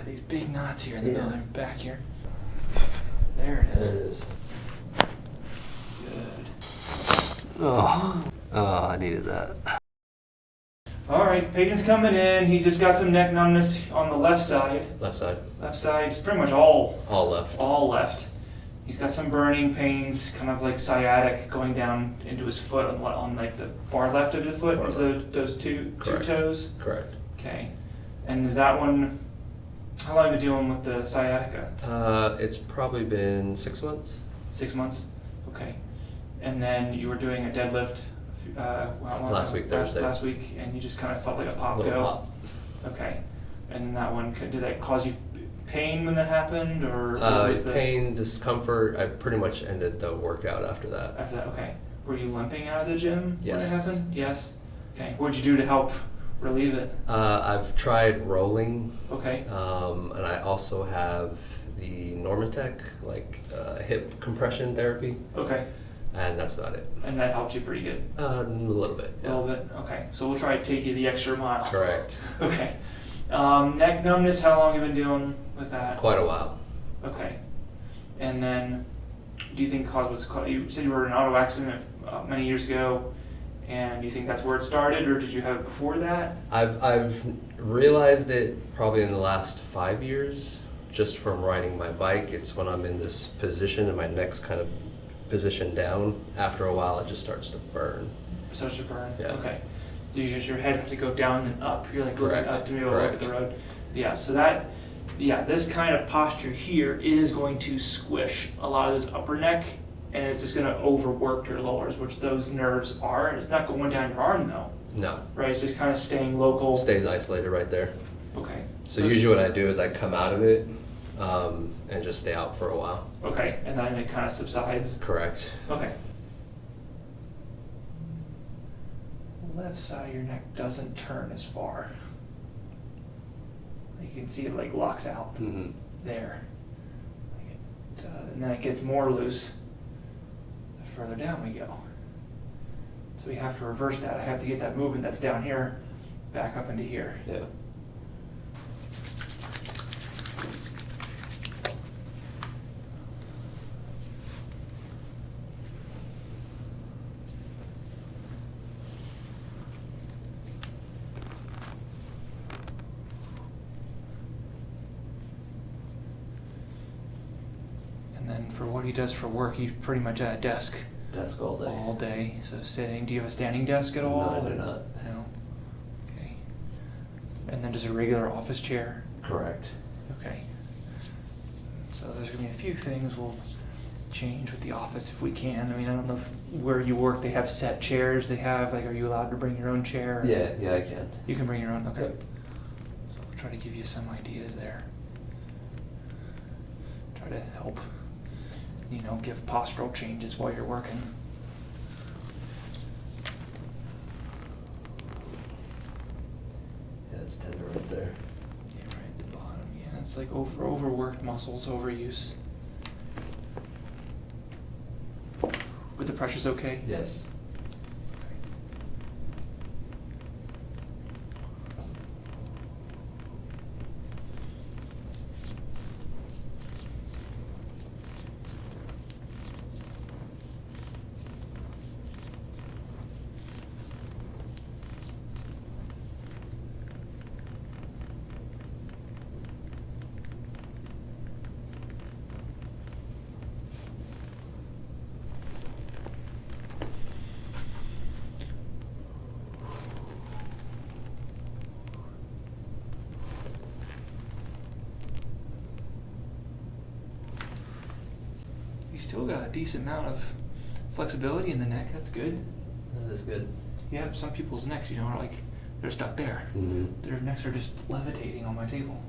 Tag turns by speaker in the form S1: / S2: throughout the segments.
S1: these big knots here in the middle and back here. There it is.
S2: There it is.
S1: Good.
S2: Oh, I needed that.
S1: All right, patient's coming in. He's just got some neck numbness on the left side.
S2: Left side.
S1: Left side. It's pretty much all
S2: left.
S1: All left. He's got some burning pains, kind of like sciatic, going down into his foot on like the far left of the foot, those two toes.
S2: Correct.
S1: Okay. And is that one? How long have you been dealing with the sciatica?
S2: It's probably been 6 months.
S1: 6 months. Okay. And then you were doing a deadlift
S2: last week, Thursday.
S1: Last week, and you just kind of felt like a pop go.
S2: Pop.
S1: Okay. And that one, did that cause you pain when that happened, or
S2: pain, discomfort? I pretty much ended the workout after that.
S1: After that, okay. Were you limping out of the gym when it
S2: Yes.
S1: happened? Yes. Okay. What did you do to help relieve it?
S2: I've tried rolling.
S1: Okay.
S2: And I also have the Normatec, hip compression therapy.
S1: Okay.
S2: And that's about it.
S1: And that helped you pretty good?
S2: A little bit.
S1: Yeah. A little bit? Okay. So we'll try to take you the extra mile.
S2: Correct.
S1: Okay. Neck numbness, how long have you been dealing with that?
S2: Quite a while.
S1: Okay. And then, do you think you said you were in an auto accident many years ago, and do you think that's where it started, or did you have it before that?
S2: I've realized it probably in the last 5 years, just from riding my bike. It's when I'm in this position and my neck's kind of positioned down. After a while, it just starts to burn.
S1: Starts to burn?
S2: Yeah.
S1: Okay. Does your head have to go down and up? You're like looking up to be able to look at the road? Yeah, so this kind of posture here is going to squish a lot of this upper neck, and it's just going to overwork your lowers, which those nerves are, and it's not going down your arm though.
S2: No.
S1: Right, it's just kind of staying local.
S2: Stays isolated right there.
S1: Okay.
S2: So usually what I do is I come out of it and just stay out for a while.
S1: Okay, and then it kind of subsides.
S2: Correct.
S1: Okay. Left side of your neck doesn't turn as far. You can see it locks out there. And then it gets more loose the further down we go. So we have to reverse that. I have to get that movement that's down here back up into here.
S2: Yeah.
S1: And for what he does for work, he's pretty much at a desk.
S2: Desk all day.
S1: All day, so sitting. Do you have a standing desk at all?
S2: No, I do not.
S1: No. Okay. And then just a regular office chair?
S2: Correct.
S1: Okay. So there's going to be a few things we'll change with the office if we can. I mean, I don't know where you work, they have set chairs they have. Are you allowed to bring your own chair?
S2: Yeah, I can.
S1: You can bring your own? Okay.
S2: Yep.
S1: So we'll try to give you some ideas there. Try to help, give postural changes while you're working.
S2: Yeah, it's tender right there.
S1: Yeah, right at the bottom. Yeah, it's like overworked muscles, overuse. But the pressure's okay?
S2: Yes.
S1: You still got a decent amount of flexibility in the neck. That's good.
S2: That is good.
S1: Yeah, some people's necks, are they're stuck there.
S2: Mm-hmm.
S1: Their necks are just levitating on my table.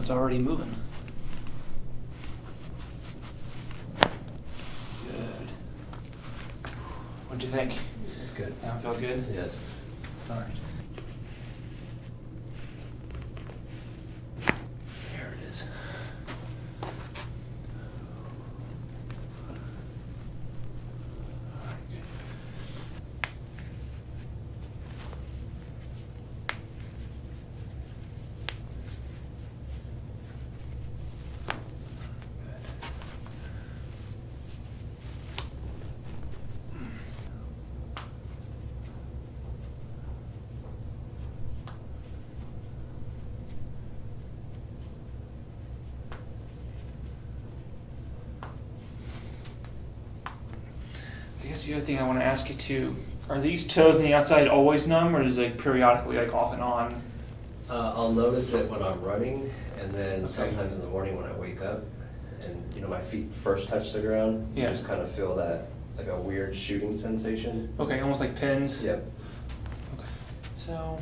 S1: it's already moving. Good. What'd you think?
S2: It's good.
S1: Now feel good?
S2: Yes.
S1: All right. There it is. All right, good. I guess the other thing I want to ask you too, are these toes on the outside always numb, or is it like periodically like off and on?
S2: I'll notice it when I'm running, and then
S1: Okay.
S2: sometimes in the morning when I wake up, and my feet first touch the ground.
S1: Yeah.
S2: You just kind of feel that like a weird shooting sensation.
S1: Okay, almost like pins?
S2: Yep.
S1: Okay. So,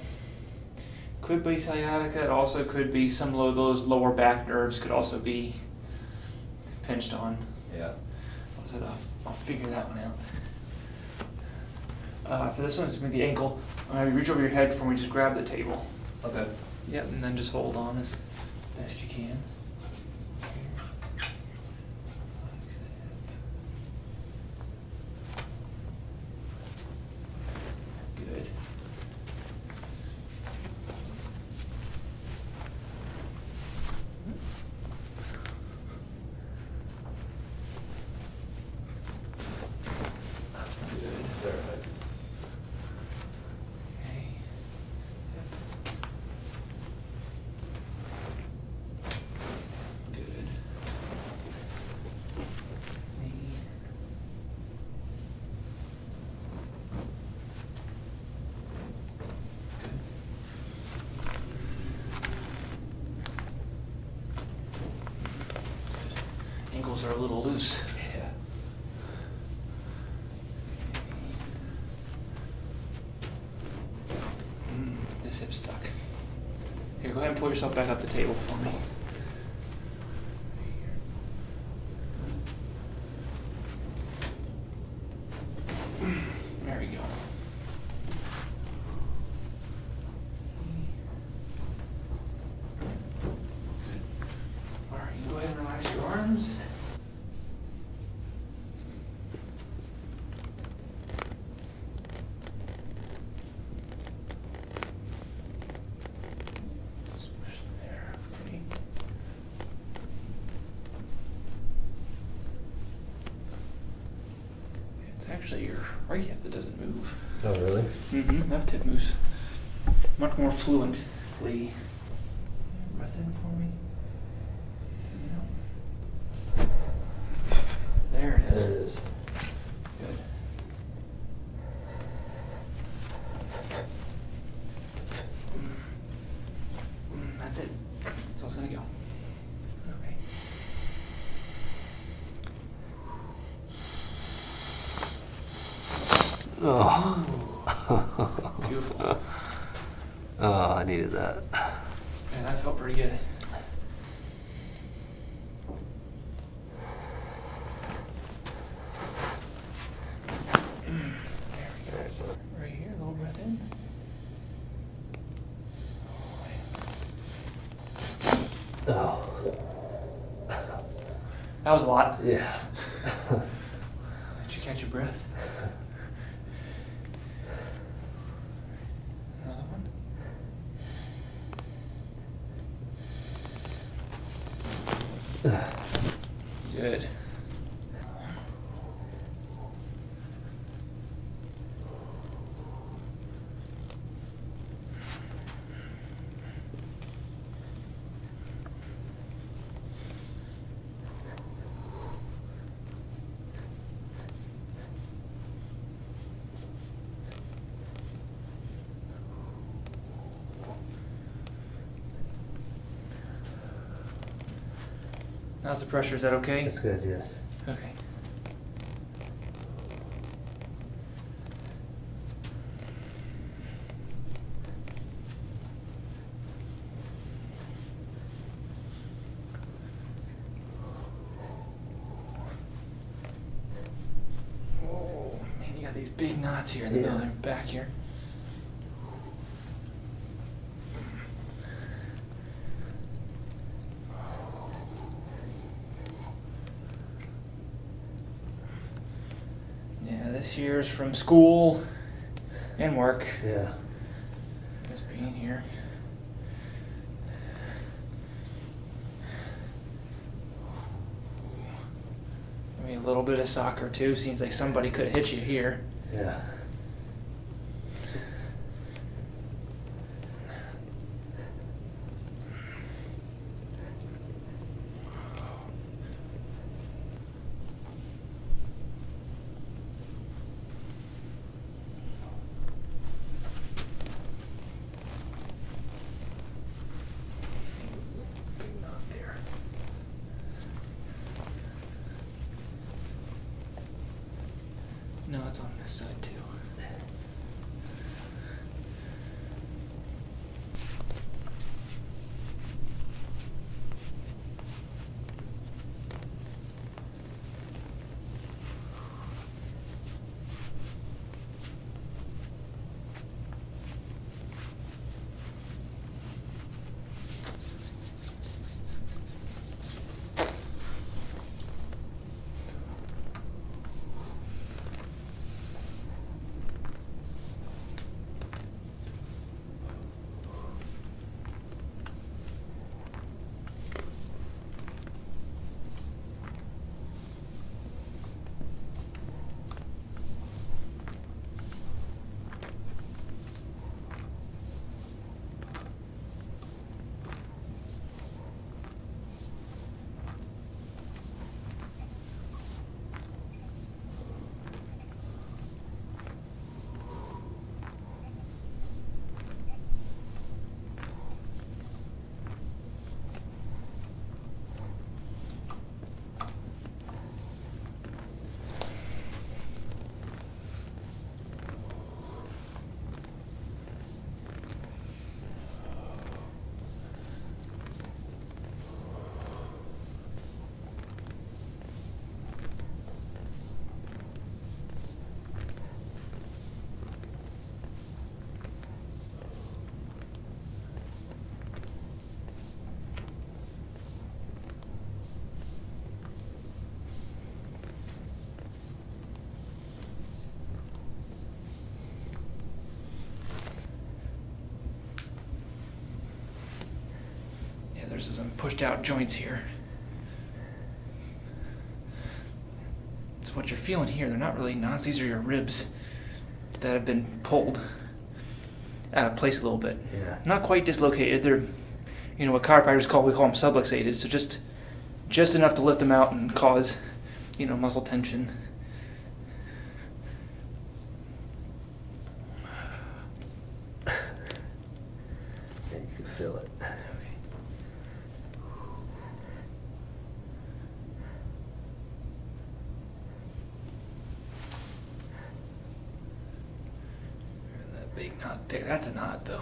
S1: could be sciatica, it also could be some of those lower back nerves could also be pinched on.
S2: Yeah.
S1: What was it? I'll figure that one out. For this one, it's going to be the ankle. I'm going to reach over your head before we just grab the table.
S2: Okay.
S1: Yep, and then just hold on as best you can. Good. Good.
S2: All right.
S1: Okay. Good. Knee. Good. Ankles are a little loose.
S2: Yeah.
S1: This hip's stuck. Here, go ahead and pull yourself back up the table for me. There we go. Good. All right, you go ahead and relax your arms. Squish there, okay. It's actually your right hip that doesn't move.
S2: Oh, really?
S1: Mm-hmm. Left hip moves much more fluently. Breath in for me. There it is.
S2: There it is.
S1: Good. That's it. That's all it's gonna go. Okay.
S2: Oh.
S1: Beautiful.
S2: Oh, I needed that.
S1: Man, that felt pretty good. There we go. Right here, a little breath in.
S2: Oh.
S1: That was a lot.
S2: Yeah.
S1: Did you catch your breath? Another one. Good. How's the pressure? Is that okay?
S2: That's good, yes.
S1: Okay. these big knots here in the middle of their back here. Yeah, this year's from school and work.
S2: Yeah.
S1: Just being here. Maybe a little bit of soccer too. Seems like somebody could hit you here.
S2: Yeah.
S1: Big knot there. No, it's on this side too. There's some pushed out joints here. It's what you're feeling here. They're not really knots. These are your ribs that have been pulled out of place a little bit.
S2: Yeah.
S1: Not quite dislocated. They're, what chiropractors we call them subluxated. So just enough to lift them out and cause, muscle tension.
S2: Yeah, you can feel it.
S1: Big knot there. That's a knot, though.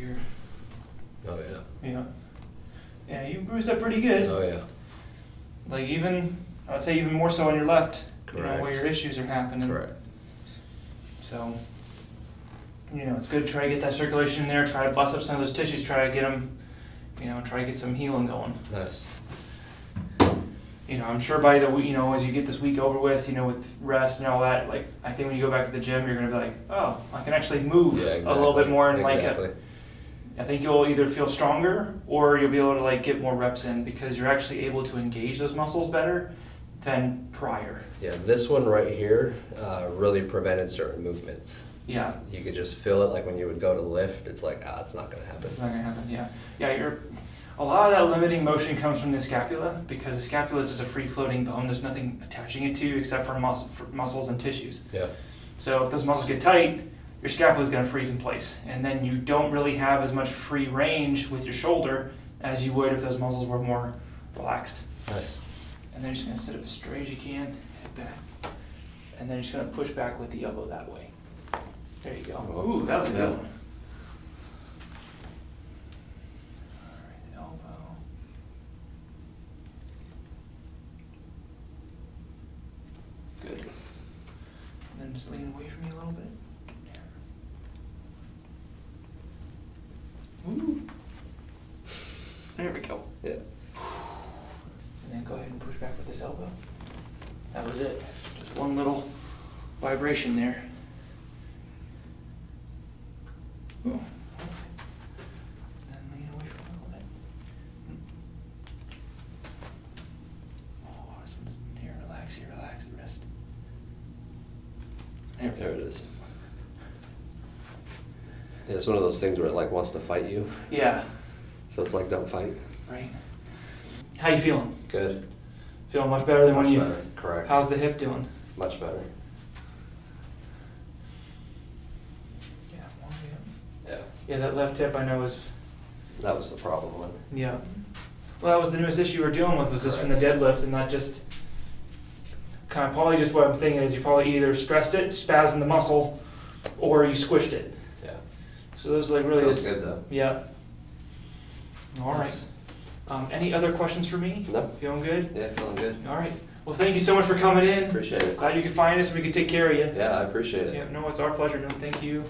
S1: here.
S2: Oh yeah.
S1: Yeah. Yeah, you bruised up pretty good.
S2: Oh yeah.
S1: Like even, I would say even more so on your left.
S2: Correct.
S1: You know, where your issues are happening.
S2: Correct.
S1: So, you know, it's good to try to get that circulation in there, try to bust up some of those tissues, try to get them, you know, try to get some healing going.
S2: Nice.
S1: You know, I'm sure by the week, you know, as you get this week over with, you know, with rest and all that, like, I think when you go back to the gym, you're going to be like, oh, I can actually move
S2: Yeah, exactly.
S1: a little bit more and
S2: Exactly.
S1: like, I think you'll either feel stronger or you'll be able to like get more reps in because you're actually able to engage those muscles better than prior.
S2: Yeah, this one right here really prevented certain movements.
S1: Yeah.
S2: You could just feel it, like when you would go to lift, it's like, it's not going to happen.
S1: It's not going to happen, yeah. Yeah, a lot of that limiting motion comes from the scapula because the scapula is just a free-floating bone. There's nothing attaching it to you except for muscles and tissues.
S2: Yeah.
S1: So if those muscles get tight, your scapula is going to freeze in place. And then you don't really have as much free range with your shoulder as you would if those muscles were more relaxed.
S2: Nice.
S1: And then you're just going to sit up as straight as you can, head back. And then you're just going to push back with the elbow that way. There you go. Ooh, that was a good one. All right, elbow. Good. And then just lean away from me a little bit. Ooh. There we go.
S2: Yeah.
S1: And then go ahead and push back with this elbow. That was it. Just one little vibration there. Ooh. And then lean away from it a little bit. Oh, this one's here. Relax here. Relax the wrist.
S2: There it is. Yeah, it's one of those things where it like wants to fight you.
S1: Yeah.
S2: So it's like, don't fight.
S1: Right. How you feeling?
S2: Good.
S1: Feeling much better than
S2: Much
S1: when you...
S2: better. Correct.
S1: How's the hip doing?
S2: Much better.
S1: Yeah.
S2: Yeah.
S1: Yeah, that left hip I know is...
S2: That was the problem one.
S1: Yeah. Well, that was the newest issue you were dealing with, was just from the deadlift and not just... Kind of probably just what I'm thinking is you probably either stressed it, spazzed the muscle, or you squished it.
S2: Yeah.
S1: So those are like really...
S2: Feels good though.
S1: Yeah. All right. Any other questions for me?
S2: No.
S1: Feeling good?
S2: Yeah, feeling good.
S1: All right. Well, thank you so much for coming in.
S2: Appreciate it.
S1: Glad you could find us and we could take care of you.
S2: Yeah, I appreciate it.
S1: Yeah, no, it's our pleasure. No, thank you.